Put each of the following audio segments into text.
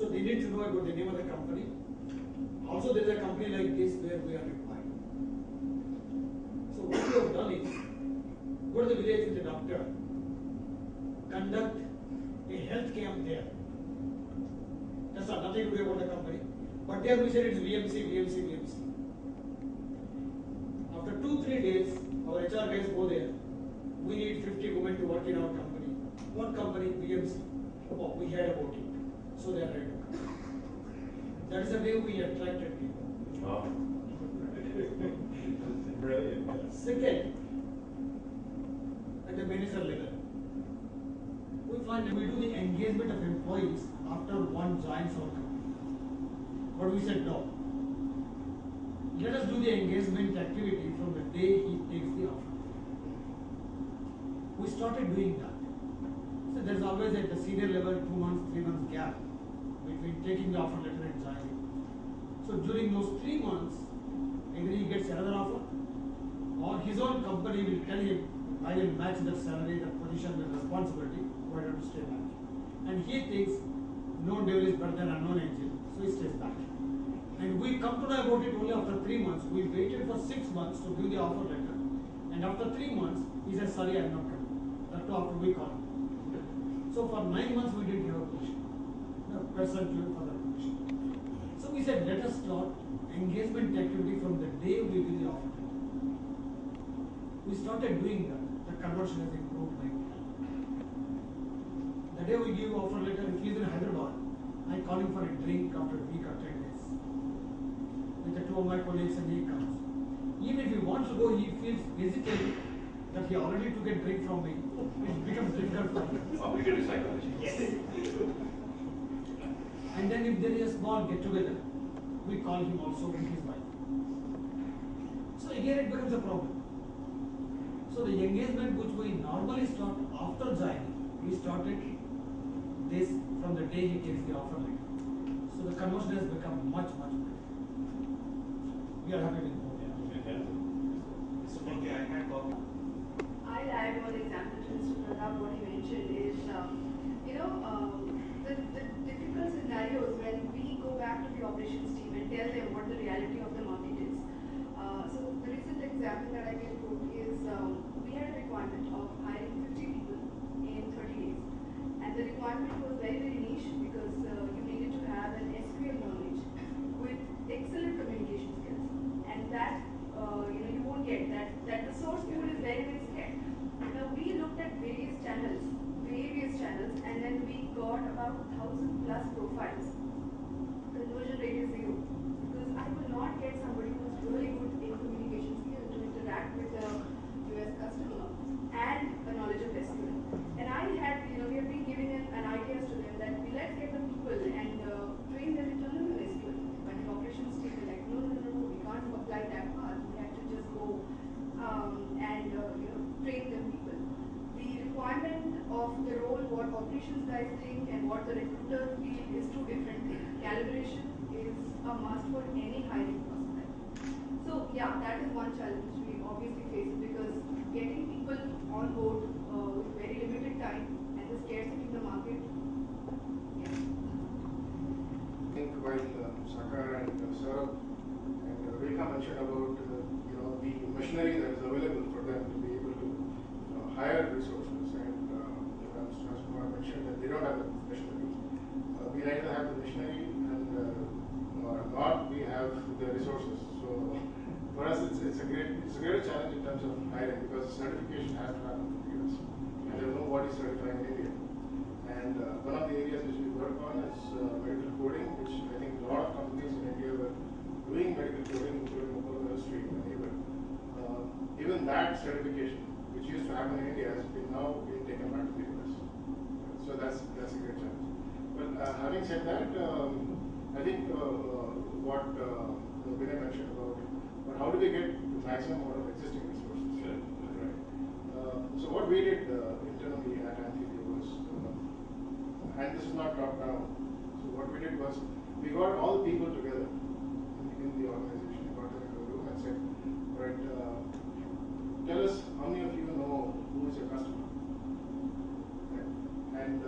So they need to know about the name of the company. Also, there is a company like this where we are required. So what we have done is, go to the village with the doctor, conduct a health camp there. That's not nothing to do about the company. But there we said it's VMC. After 2-3 days, our HR guys go there. We need 50 women to work in our company. What company? VMC. Oh, we heard about it. So they are ready to come. That is the way we attracted people. Wow. Brilliant. Second, at the manager level, we find that we do the engagement of employees after one joins our company. But we said no. Let us do the engagement activity from the day he takes the offer. We started doing that. So there's always at the senior level 2 months, 3 months gap between taking the offer letter and joining. So during those 3 months, either he gets another offer or his own company will tell him, I will match the salary, the position, the responsibility, why don't you stay back? And he thinks known devil is better than unknown angel, so he stays back. And we come to know about it only after 3 months. We waited for 6 months to give the offer letter. And after 3 months, he says, sorry, I am not coming. That too after we call him. So for 9 months, we didn't have a position. No person for the position. So we said, let us start engagement activity from the day we give the offer letter. We started doing that. The conversion has improved like that. The day we give offer letter, if he is in Hyderabad, I call him for a drink after a week or 10 days. With the 2 of my colleagues and he comes. Even if he wants to go, he feels hesitant that he already took a drink from me. It becomes difficult for him. Oh, we do psychology. Yes. And then if there is a small get together, we call him also with his wife. So again it becomes a problem. So the engagement which we normally start after joining, we started this from the day he takes the offer letter. So the conversion has become much better. We are happy with both. Okay, I had copy. I'll add one example to Mr. Pratap. What he mentioned is, the difficult scenarios when we go back to the operations team and tell them what the reality of the market is. So the recent example that I can quote is, we had a requirement of hiring 50 people in 30 days. And the requirement was very, very niche because you needed to have an SQL knowledge with excellent communication skills. And that you won't get that the source pool is very, very scarce. Now we looked at various channels, and then we got about 1,000 plus profiles. Conversion rate is 0 because I will not get somebody who's really good in communication skills to interact with the US customer and a knowledge of SQL. And I had, we have been giving an ideas to them that let's get the people and train them internally on SQL. But the operations team were like, no, we can't apply that path. We have to just go and train the people. The requirement of the role, what operations guys think and what the recruiter feel is two different things. Calibration is a must for any hiring prospect. So yeah, that is one challenge we obviously face because getting people on board with very limited time and the scarcity in the market. Yeah. I think while Sakar and Saurabh and Rekha mentioned about the machinery that is available for them to be able to hire resources, and as Kumar mentioned that they don't have the machinery. We neither have the machinery and nor we have the resources. So for us, it's a great challenge in terms of hiring because certification has to happen for years, and there's nobody certifying in India. And one of the areas which we work on is medical coding, which I think a lot of companies in India were doing medical coding, including Apollo Industry and even. Even that certification, which used to happen in India, has been now being taken back to the US. So that's a great challenge. But having said that, I think what Vinay mentioned about how do we get the maximum out of existing resources. Right. So what we did internally at Amphibia was, and this is not top down. So what we did was we got all the people together in the organization. We got them into a room and said, right, tell us how many of you know who is your customer. Right? And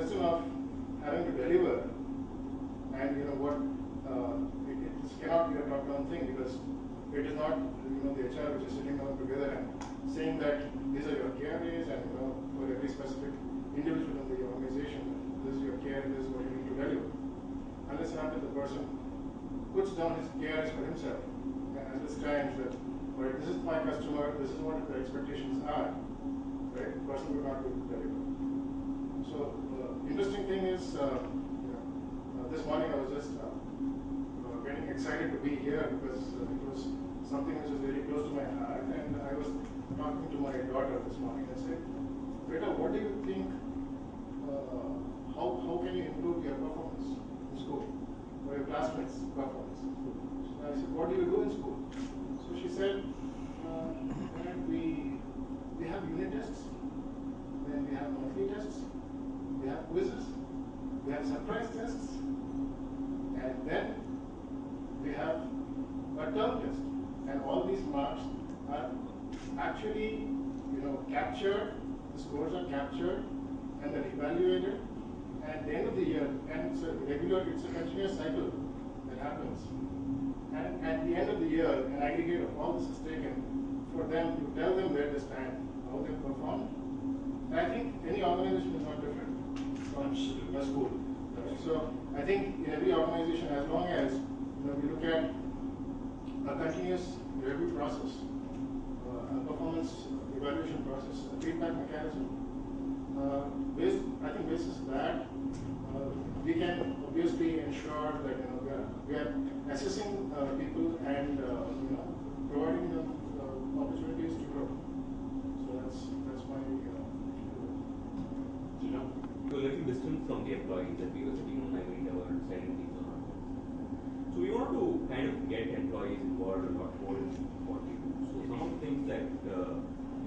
question of having to deliver, and you know what, it cannot be a top-down thing, because it is not, you know, the HR which is sitting down together and saying that these are your KRAs, and you know, for every specific individual in the organization, this is your KRA, this is what you need to deliver. Unless and until the person puts down his KRAs for himself and understands that, right, this is my customer, this is what the expectations are, right, the person will not be able to deliver. So, interesting thing is, this morning I was just getting excited to be here, because it was something which is very close to my heart, and I was talking to my daughter this morning and said, Beta, what do you think, how can you improve your performance in school, or your classmates' performance? So I said, what do you do in school? So she said, Dad, we have unit tests, then we have monthly tests, we have quizzes, we have surprise tests, and then we have a term test. And all these marks are actually, you know, captured, the scores are captured, and then evaluated, and at the end of the year, and it's it's a continuous cycle that happens. And at the end of the year, an aggregate of all this is taken for them to tell them where they stand, how they perform. And I think any organization is not different from a school. So I think in every organization, as long as we look at a continuous review process, a performance evaluation process, a feedback mechanism, I think basis that we can obviously ensure that we are assessing people and providing them opportunities to grow. So that's my to a little distant from the employees, that we were sitting on ivory tower and selling things on our phones. So we want to kind of get employees involved a lot more in what we do. So some of the things that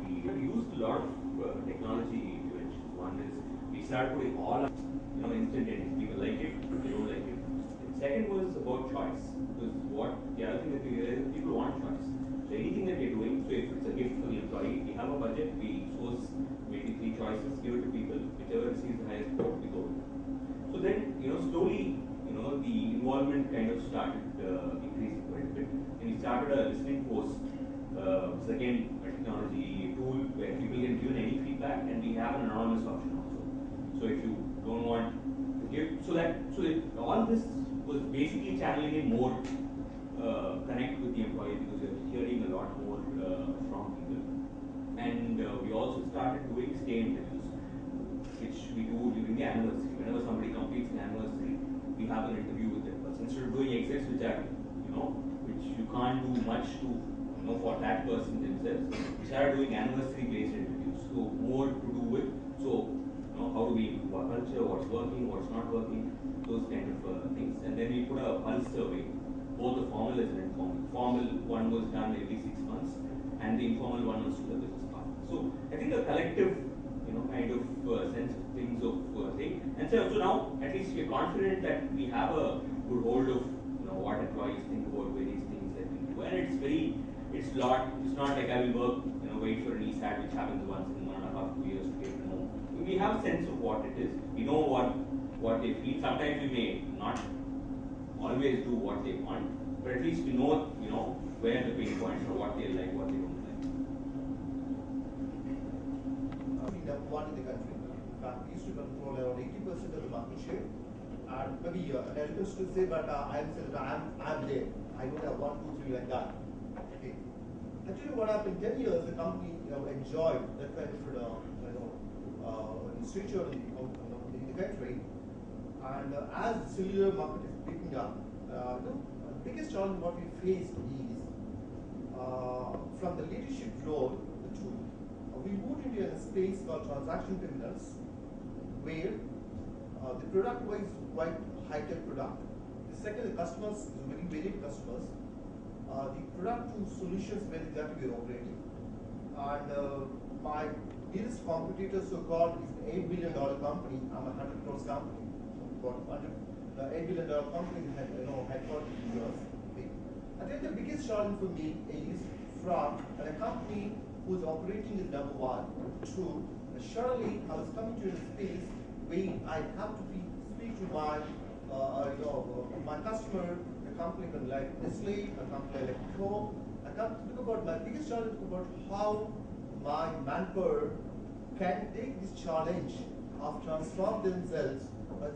we have used a lot of technology interventions. One is we started putting all instantaneous. People like it, they don't like it. And second was about choice. Because the other thing that we realized is people want choice. So anything that we're doing, so if it's a gift for the employee, we have a budget, we source maybe 3 choices, give it to people, whichever receives the highest score, we go with it. So then, slowly, the involvement kind of started increasing quite a bit. And we started a listening post, which is again a technology tool where people can give any feedback, and we have an anonymous option also. So if you don't want to give, so all this was basically channeling in more connect with the employee, because you're hearing a lot more from people. And we also started doing stay interviews, which we do during the anniversary. Whenever somebody completes an anniversary, we have an interview with them. But instead of doing exits, which are, which you can't do much to, for that person themselves, we started doing anniversary-based interviews. So more to do with, how do we improve our culture, what's working, what's not working, those kind of things. And then we put a pulse survey, both the formal as an informal. Formal one was done every 6 months, and the informal one was to the business partner. So I think a collective, kind of sense of things of thing. And so now at least we're confident that we have a good hold of what employees think about various things that we do. And it's not like I will work, wait for an ESAT which happens once in 1.5 to 2 years to get to know. We have a sense of what it is. We know what they feel. Sometimes we may not always do what they want, but at least we know, where the pain points are, what they like, what they don't like. Number one in the country. In fact, we used to control around 80% of the market share. And maybe arrogance to say, but I'm there. I don't have 1, 2, 3 like that. Okay. Actually, what happened 10 years, the company enjoyed that kind of stature in the country. And as the cellular market is picking up, the biggest challenge what we faced is from the leadership role, the two. We moved into a space called transaction terminals, where the product was quite high-tech product. The second, the customers, very varied customers. The product to solutions where exactly we are operating. And my nearest competitor, so-called, is an $8 billion company. I'm a 100 crores company. The $8 billion company had headquartered in the US. Okay. I think the biggest challenge for me is from a company who's operating as number 1 to suddenly I was coming to a space I have to speak to my, my customer, a company like Nestle, a company like Coke. I come to think about my biggest challenge about how my manpower can take this challenge of transform themselves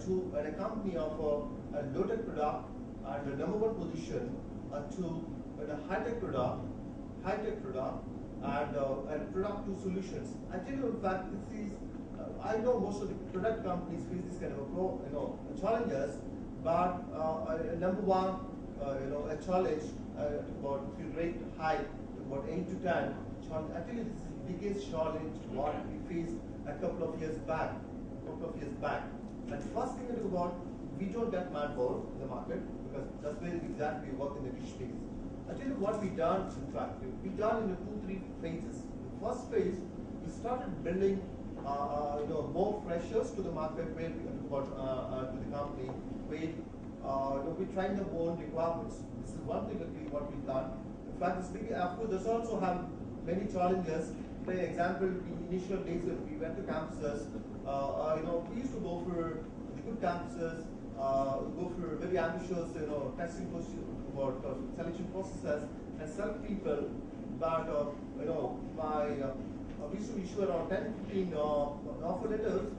to a company of a low-tech product and a number one position to a high-tech product, and product to solutions. I tell you, in fact, this is I know most of the product companies face this kind of challenges, but number one, a challenge about if you rate high, about 8 to 10. Challenge. I tell you, this is the biggest challenge what we faced a couple of years back. And first thing to do about, we don't get manpower in the market because that's where exactly we work in the niche space. I tell you what we done. In fact, we done in 2-3 phases. The first phase, we started building more freshers to the market where we to the company where we train their own requirements. This is one thing that what we've done. In fact, this big, of course, this also have many challenges. For example, the initial days when we went to campuses, we used to go for the good campuses, go for very ambitious, testing selection processes and select people. But we used to issue around 10-15 offer letters.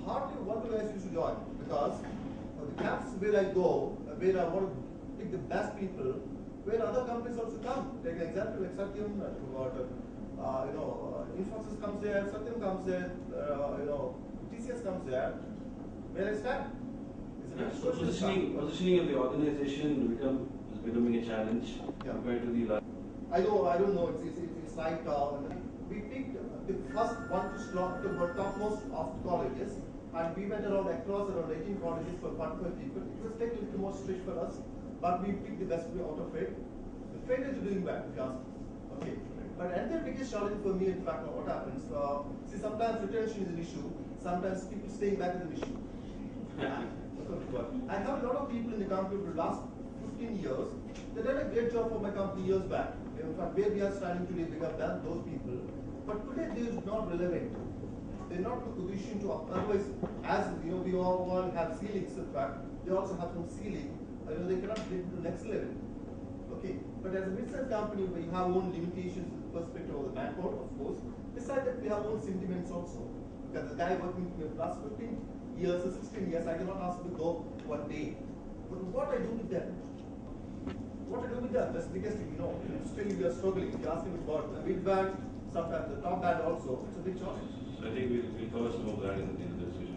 Hardly one of the guys used to join because the camps where I go, where I want to pick the best people, where other companies also come. Take an example like Satyam, Infosys comes there, Satyam comes there, TCS comes there. Where I stand? So positioning of the organization is becoming a challenge compared to the. I don't know. It's like we picked the first one to slot the topmost of the colleges, and we went around 18 colleges for 45 people. It was taking a little more stretch for us, but we picked the best out of it. The failures are doing well, if you ask me. Okay. But another biggest challenge for me, in fact, what happens? See, sometimes retention is an issue. Sometimes people staying back is an issue. I have a lot of people in the company for the last 15 years. They did a great job for my company years back. In fact, where we are standing today, we have done those people. But today, they are not relevant. They're not in a position to, otherwise, as we all have ceilings, in fact, they also have some ceiling. They cannot get to the next level. Okay, but as a mid-sized company, we have own limitations with the perspective of the manpower, of course. Besides that, we have own sentiments also. Because the guy working for the last 15 years or 16 years, I cannot ask him to go one day. But what I do with them? That's the biggest thing, still we are struggling. If you ask him about the mid band, sometimes the top band also, it's a big challenge. So I think we'll cover some of that in the discussion.